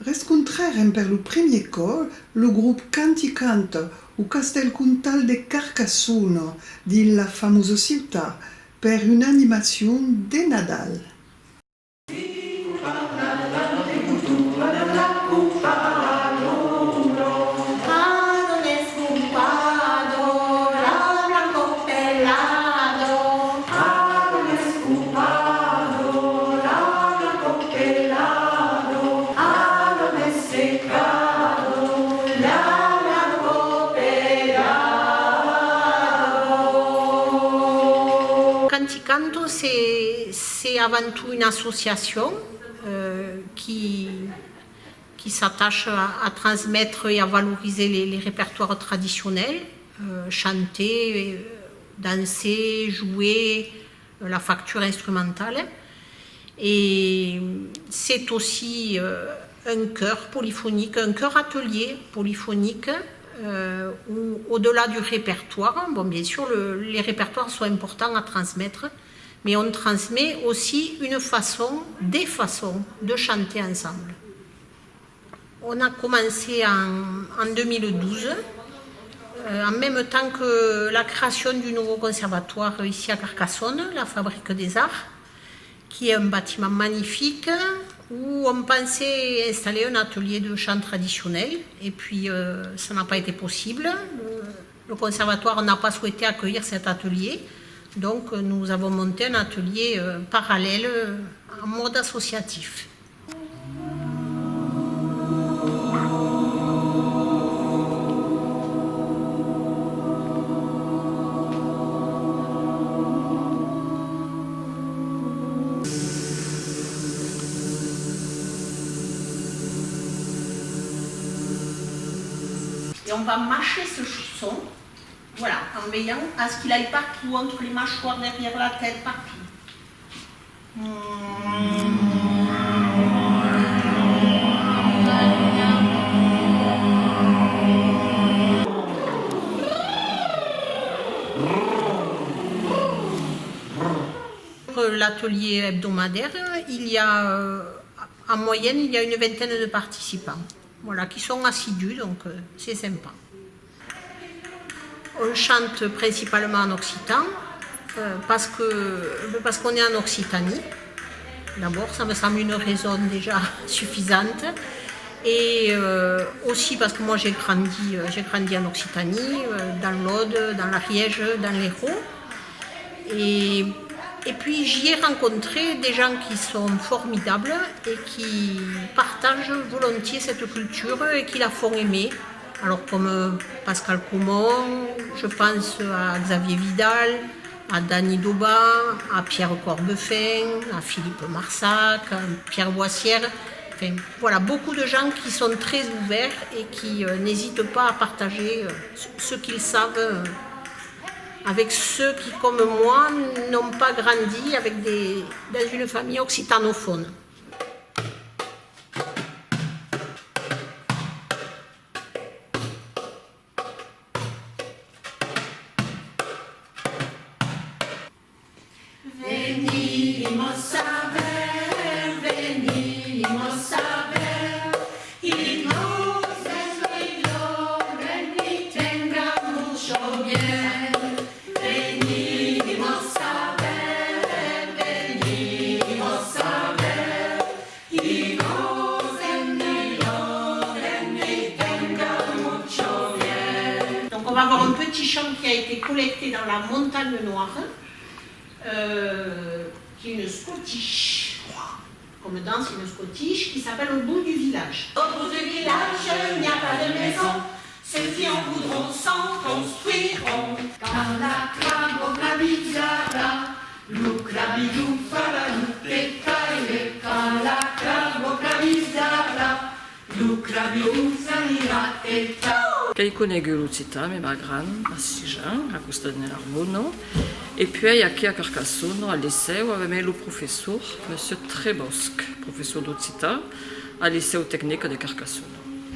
Riscontrerem per lo premier col lo gruppo Canticanta o Castelcuntal de Carcassonne di la famosa città per un'animazione de Nadal. Canticando, c'est avant tout une association qui s'attache à transmettre et à valoriser les répertoires traditionnels, chanter, danser, jouer, la facture instrumentale. Et c'est aussi un chœur polyphonique, un chœur atelier polyphonique, où au-delà du répertoire, bon, bien sûr les répertoires sont importants à transmettre, mais on transmet aussi des façons de chanter ensemble. On a commencé en 2012, en même temps que la création du nouveau conservatoire ici à Carcassonne, la Fabrique des Arts, qui est un bâtiment magnifique où on pensait installer un atelier de chant traditionnel, et puis ça n'a pas été possible. Le conservatoire n'a pas souhaité accueillir cet atelier, donc nous avons monté un atelier parallèle en mode associatif. Et on va mâcher ce son, voilà, en veillant à ce qu'il aille partout, entre les mâchoires, derrière la tête, partout. Pour l'atelier hebdomadaire, il y a, en moyenne, il y a une vingtaine de participants. Voilà, qui sont assidus, donc c'est sympa. On chante principalement en occitan, parce qu'on est en Occitanie. D'abord, ça me semble une raison déjà suffisante. Et aussi parce que moi j'ai grandi en Occitanie, dans l'Aude, dans l'Ariège, dans l'Hérault. Et puis j'y ai rencontré des gens qui sont formidables et qui partagent volontiers cette culture et qui la font aimer. Alors comme Pascal Comon, je pense à Xavier Vidal, à Dany Dauba, à Pierre Corbefin, à Philippe Marsac, à Pierre Boissière. Enfin, voilà, beaucoup de gens qui sont très ouverts et qui n'hésitent pas à partager ce qu'ils savent avec ceux qui, comme moi, n'ont pas grandi dans une famille occitanophone. Venimos a ver, y nos desvelo, y tenga mucho bien. Venimos a ver, y nos desvelo, y tenga mucho bien. Donc on va avoir un petit chant qui a été collecté dans la Montagne Noire, qui est une Scottish, comme danse une Scottish, qui s'appelle Au bout du village. Au bout du village, il n'y a pas de maison. Ceux qui en voudront s'en construiront. Kalakra, Bokabizara, Lukrabidou, Faralou, Tekaile. Kalakra, Bokabizara, Lukrabidou, Sanira, Tekaile. Kaikonegu Lucita, mais ma grande, à Sijan, à Costanel Arbono. Et puis, il y a qui à Carcassonne, à lycée, où avait le professeur, M. Trebosc, professeur d'Ocita, à lycée technique de Carcassonne.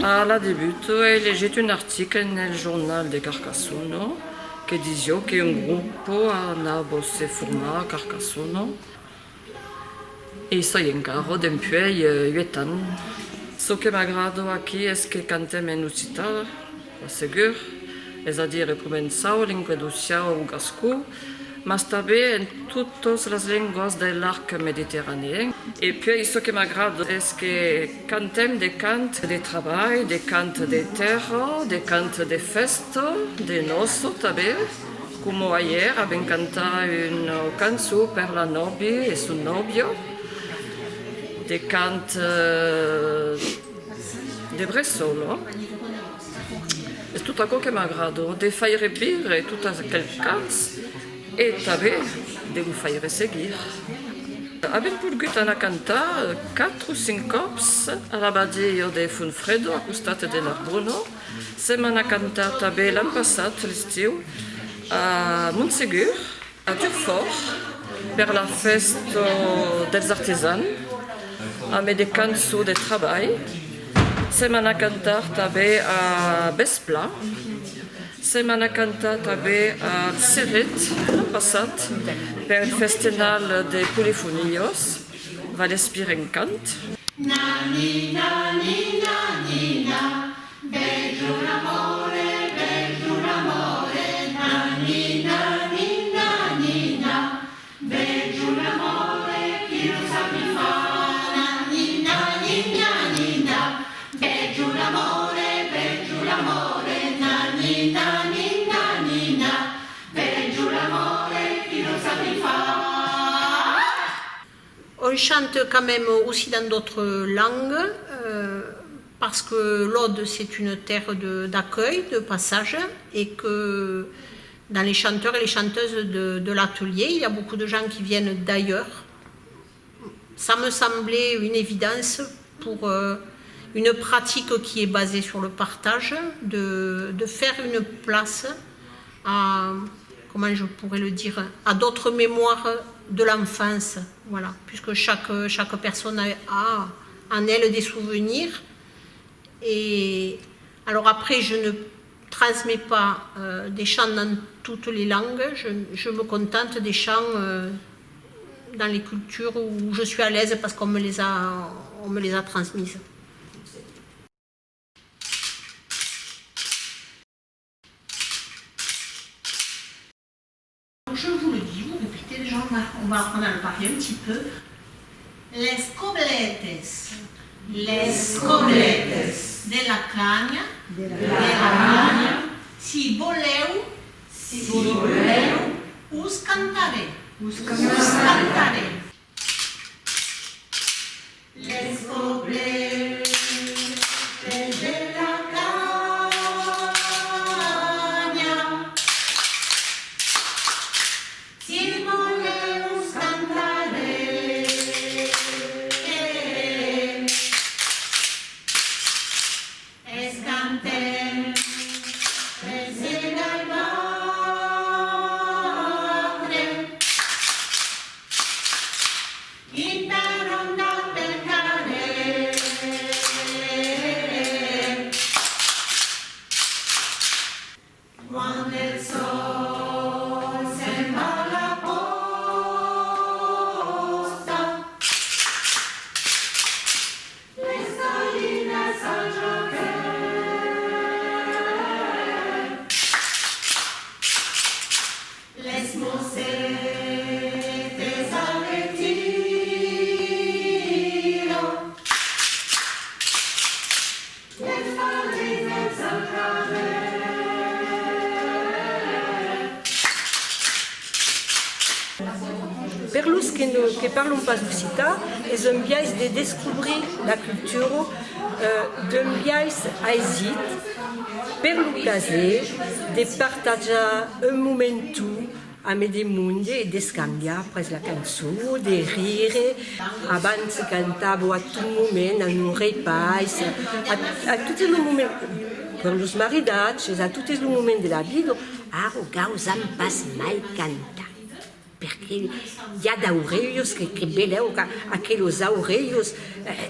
À la début, il y a un article dans le journal de Carcassonne qui disait qu'un groupe a bossé formé à Carcassonne. Et ça y est encore, depuis 8 ans, Ce che mi aggrada qui è che cantiamo in Occità, sicuro, c'est-à-dire començau l'introduzione au gascou, mais també en totes les llengües de l'arc méditerranéen. Et puis, ce qui m'agrade, c'est que cantem des cants de travail, des cants de terre, des cants de festa, de noces també, comme hier, abbiamo cantato une canzone per la nobile e suo novio, des cants de Bressolo. C'est tout ce qui m'agrade, de faire vivre tout aquel cants e també de lo faire seguir. Abbiamo pogut anar a cantar 4 o 5 cops a l'abadia de Funfredo, a costat de Narbonne. Sem anar a cantar també l'any passat, l'estiu, a Montsegur, a Durfort, per la festa dels artesans, amb des cançons de treball. Sem anar a cantar també a Bespla. Sem anar a cantar també a Serret, l'any passat, per el festival de polifonios, Vallespir en cant. Nani, nani, nani, na, bello l'amore, nani, nani, nani, na, bello l'amore, chi lo sa mi fa. Nani, nani, nani, na, bello l'amore, nani, nani, nani, na, bello l'amore, chi lo sa mi fa. On chante quand même aussi dans d'autres langues, parce que l'Aude c'est une terre d'accueil, de passage, et que dans les chanteurs et les chanteuses de l'atelier, il y a beaucoup de gens qui viennent d'ailleurs. Ça me semblait une évidence pour une pratique qui est basée sur le partage, de faire une place à, comment je pourrais le dire, à d'autres mémoires de l'enfance, voilà, puisque chaque personne a en elle des souvenirs. Et alors après, je ne transmets pas des chants dans toutes les langues, je me contente des chants dans les cultures où je suis à l'aise parce qu'on me les a transmises. Je vous le dis, vous répétez déjà, on va apprendre à le parler un petit peu. Les cobletes. Les cobletes de la canya. Si voleu, us cantaré. Les cobletes de la canya. Si voleu, us cantaré. Es cantem, es el albatre. Interronda per carrer. Quan el sol se'n va a la posta, les gallines al joquet, les mossetes al retiro, les gallines al carrer. Per los que parlon pas occitan, és un biais de descobrir la cultura d'un biais aisit per lo plaser de partajar un momentu amb de monde e d'escanviar pres la cançó, de rire, abans cantava a tot moment, en un repais, a tots els moments, per los maridats, a tots els moments de la vida, ara gaus am pas mai cantar. Perché hi ha d'aureus que beleu, aquellos aureus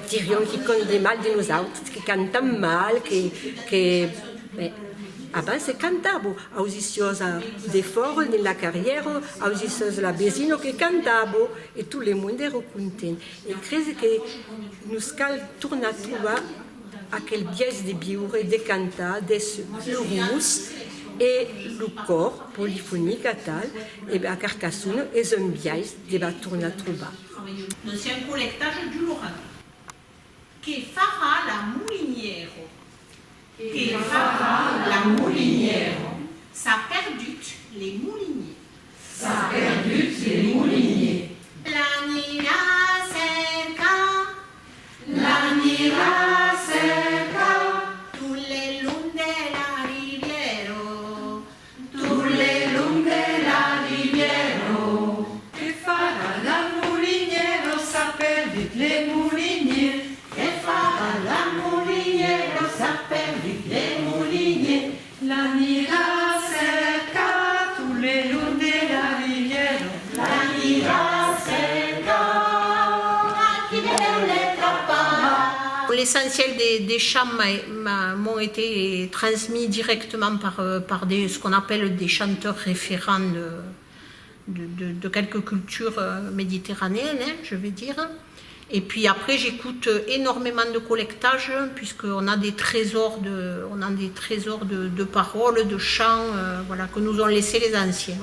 dirion que conten mal de nosaltres, que cantan mal, que abans cantava, ausicciosa de fora de la carriera, ausicciosa la vecino que cantava, e tot el món era content. E crec que nos cal tornar a trobar aquel biais de biure de canta des plurus et le corps polyphonique à tal, et à Carcassonne, et un biais de la tourna trouba. C'est un collectage du Lorrain. Que fera la moulinière? Que fera la moulinière? Ça perdute les mouliniers. Ça perdute les mouliniers. L'anira cerca, L'anira cerca, tous les longs de la rivière. tous les longs de la rivière. Che farà la moulinière, ça perdute les mouliniers. Que fera la moulinière? Ça perdute les mouliniers. L'anira cerca, tous les longs de la rivière. L'anira cerca, qui ne l'être pas. L'essentiel des chants m'ont été transmis directement par ce qu'on appelle des chanteurs référents de quelques cultures méditerranéennes, hein, je vais dire. Et puis après, j'écoute énormément de collectages, puisqu'on a des trésors de paroles, de chants, voilà, que nous ont laissés les anciens.